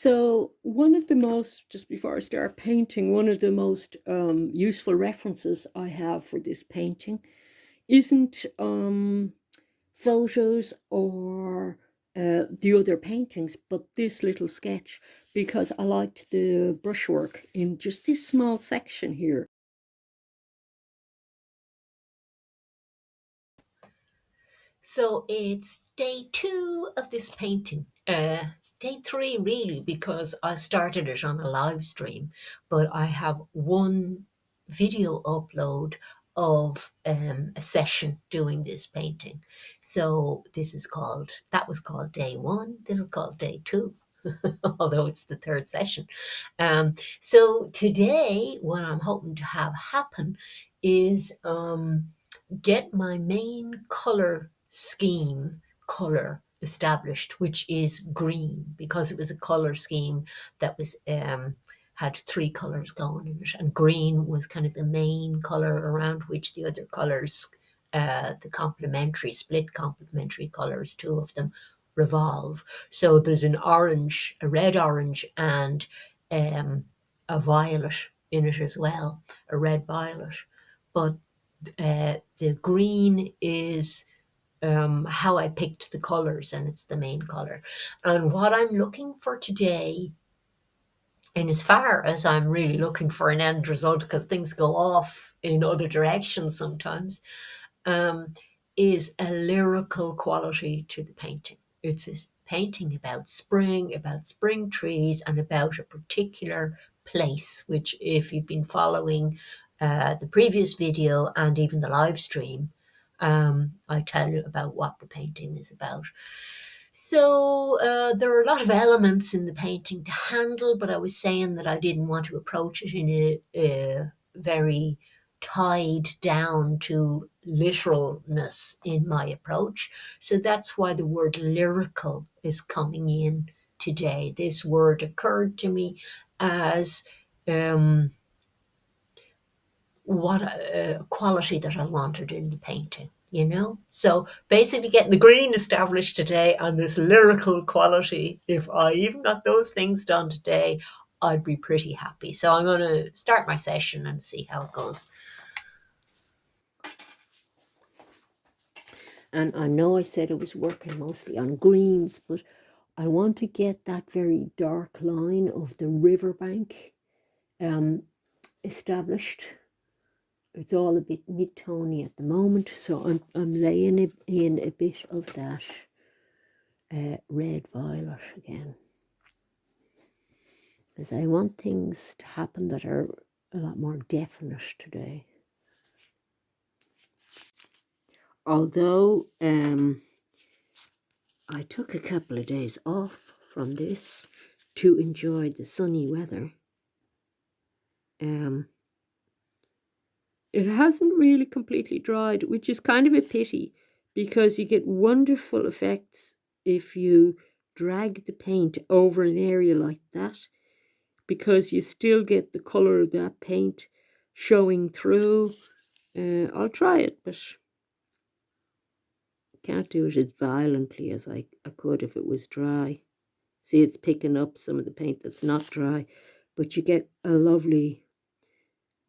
So one of the most, just before I start painting, one of the most useful references I have for this painting isn't photos or the other paintings, but this little sketch, because I liked the brushwork in just this small section here. So it's day 2 of this painting. Day 3 really, because I started it on a live stream, but I have one video upload of a session doing this painting. So that was called day 1. This is called day 2. Although it's the third session. So today, what I'm hoping to have happen is get my main color established, which is green, because it was a color scheme that was had 3 colors going in it, and green was kind of the main color around which the other colors, the split complementary colors, 2 of them revolve. So there's an orange, a red orange, and a violet in it as well, a red violet. But the green is how I picked the colors, and it's the main color. And what I'm looking for today, and as far as I'm really looking for an end result, because things go off in other directions sometimes, um, is a lyrical quality to the painting. It's a painting about spring trees, and about a particular place, which, if you've been following the previous video and even the live stream, I tell you about what the painting is about. So there are a lot of elements in the painting to handle, but I was saying that I didn't want to approach it in a very tied down to literalness in my approach. So that's why the word lyrical is coming in today. This word occurred to me as what a quality that I wanted in the painting, you know? So basically getting the green established today on this lyrical quality, if I even got those things done today, I'd be pretty happy. So I'm going to start my session and see how it goes. And I know I said I was working mostly on greens, but I want to get that very dark line of the riverbank established. It's all a bit mid-tony at the moment, so I'm laying it in a bit of that red violet again, because I want things to happen that are a lot more definite today. Although I took a couple of days off from this to enjoy the sunny weather, it hasn't really completely dried, which is kind of a pity, because you get wonderful effects if you drag the paint over an area like that, because you still get the color of that paint showing through. I'll try it, but can't do it as violently as I could if it was dry. See, it's picking up some of the paint that's not dry, but you get a lovely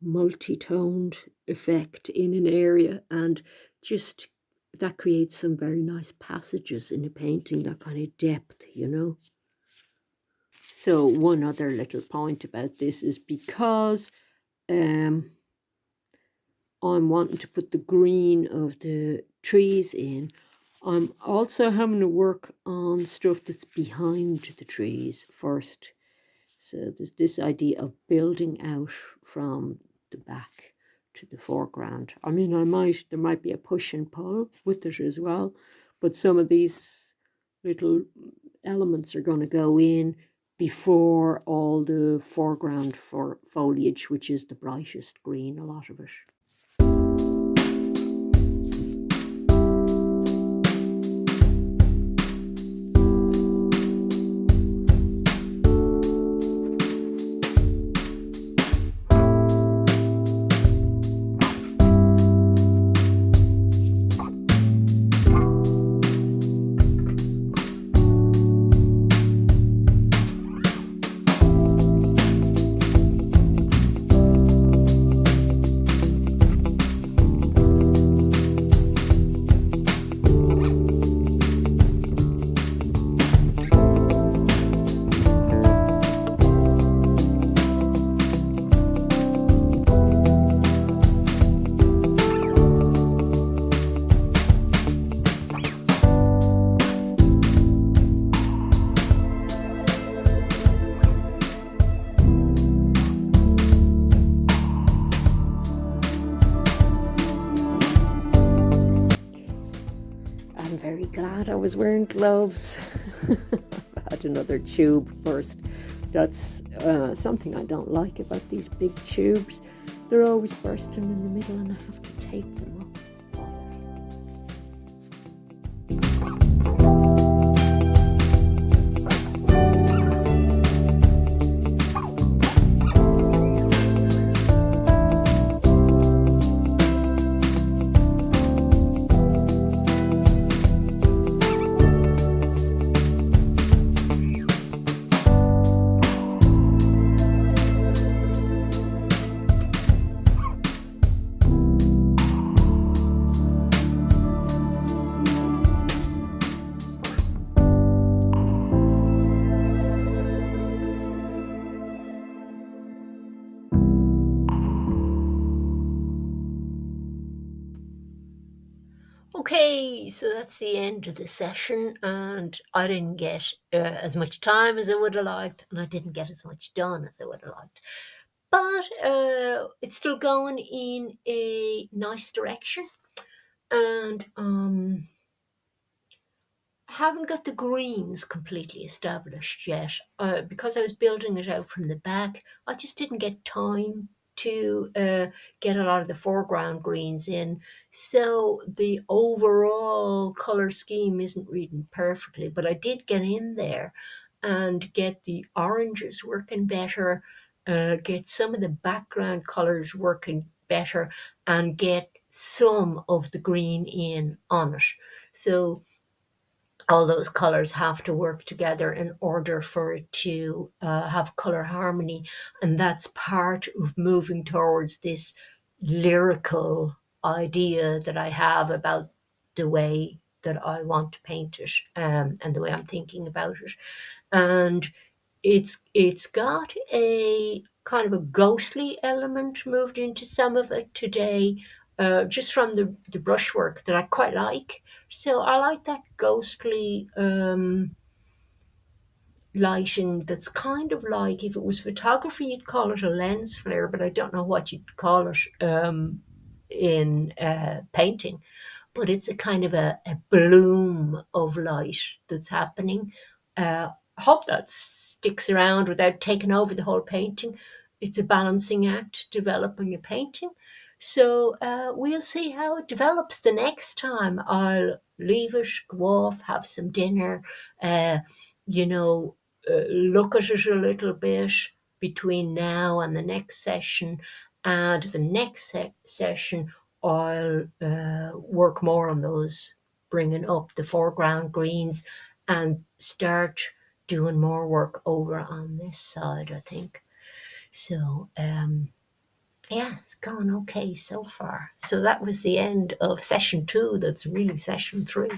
multi-toned effect in an area, and just that creates some very nice passages in a painting, that kind of depth, you know. So one other little point about this is, because I'm wanting to put the green of the trees in, I'm also having to work on stuff that's behind the trees first. So there's this idea of building out from the back to the foreground. I mean, there might be a push and pull with it as well, but some of these little elements are going to go in before all the foreground for foliage, which is the brightest green, a lot of it. was wearing gloves. I had another tube burst. That's something I don't like about these big tubes. They're always bursting in the middle and I have to tape them up. Okay, so that's the end of the session, and I didn't get as much time as I would have liked, and I didn't get as much done as I would have liked. But it's still going in a nice direction, and I haven't got the greens completely established yet. Because I was building it out from the back, I just didn't get time to get a lot of the foreground greens in. So the overall colour scheme isn't reading perfectly, but I did get in there and get the oranges working better, get some of the background colours working better, and get some of the green in on it. So all those colors have to work together in order for it to have color harmony, and that's part of moving towards this lyrical idea that I have about the way that I want to paint it, and the way I'm thinking about it. And it's got a kind of a ghostly element moved into some of it today, just from the brushwork that I quite like. So I like that ghostly lighting that's kind of like, if it was photography, you'd call it a lens flare, but I don't know what you'd call it in painting. But it's a kind of a bloom of light that's happening. I hope that sticks around without taking over the whole painting. It's a balancing act, developing a painting. So we'll see how it develops the next time. I'll leave it, go off, have some dinner, uh, you know, look at it a little bit between now and the next session. And the next session, I'll work more on those, bringing up the foreground greens, and start doing more work over on this side, I think. So, yeah, it's going okay so far. So that was the end of session 2. That's really session 3.